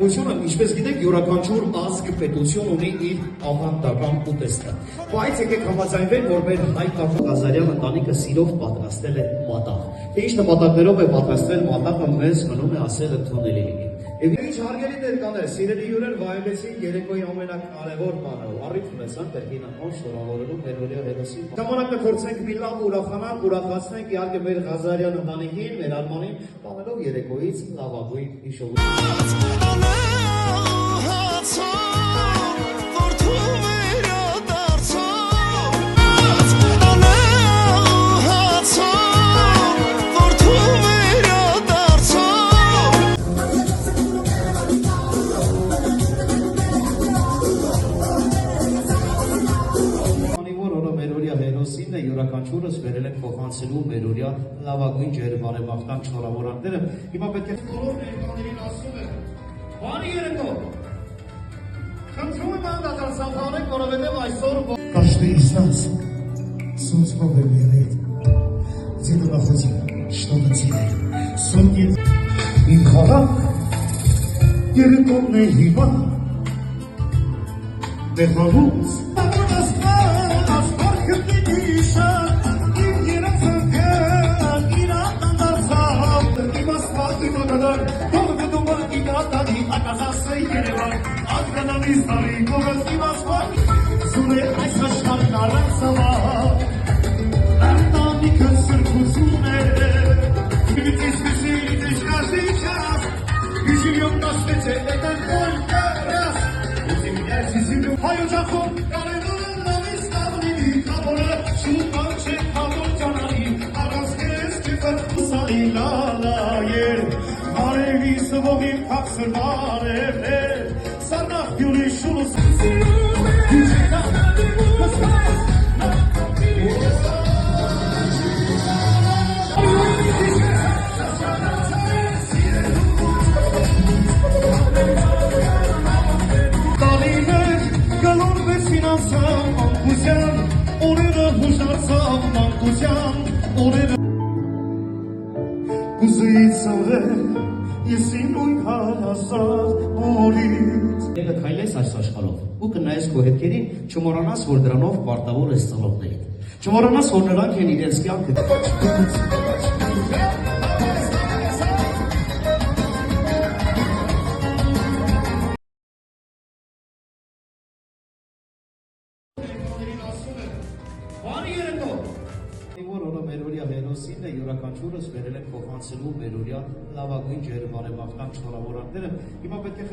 Ինչպես գիտեք, յուրաքանչյուր ազգ պետություն ունի իր ավանդական ուտեստը։ Բայց եկեք համաձայնվենք, որ մեր հայ Ղազարյան ընտանիքը սիրով պատրաստել է մատաղ։ Թե ինչ նպատակներով է պատրաստվել մատաղը, մեզ մնում է ասել ընդունելի լինի։ Եվ ինչ հարգելի ներկաներ, սիրելի հյուրեր, վայելեցին երեկոյի ամենակարևոր բանը, առիթ ունեցան Տերկին անհան շնորհավորելու մեր օրյա հերոսին։ Ժամանակը փորձենք մի լավ ուրախանալ, ուրախացնենք իհարկե մեր Ղազարյան ընտանիքին, մեր Արմանին, տանելով երեկոյից լավագույն հիշողություն։ Հերոսին է յուրաքանչյուրս վերել են փոխանցելու մեր օրյա լավագույն ջերմարեմաղթանք շնորհավորանքները։ Հիմա պետք է բոլոր ներկաներին ասում եմ, բարի երեկո։ Խնդրում եմ անդադարձան տանեք, որովհետև այսօր Каждый из нас солнце выбирает, где-то находит, что-то теряет. Сотни инхарак, ерекомный хиба, дехалус. Եկը քայլես այս աշխարհով ու կնայես քո հետքերին, չմոռանաս, որ դրանով պարտավոր ես ծնողներին։ Չմոռանաս, որ նրանք են իրենց կյանքը։ Բարի երեկո։ Որ օրը մեր օրյա հերոսին է յուրաքանչյուրս վերել են փոխանցելու մեր օրյա լավագույն ջերմարեմաղթանք շնորհավորանքները։ Հիմա պետք է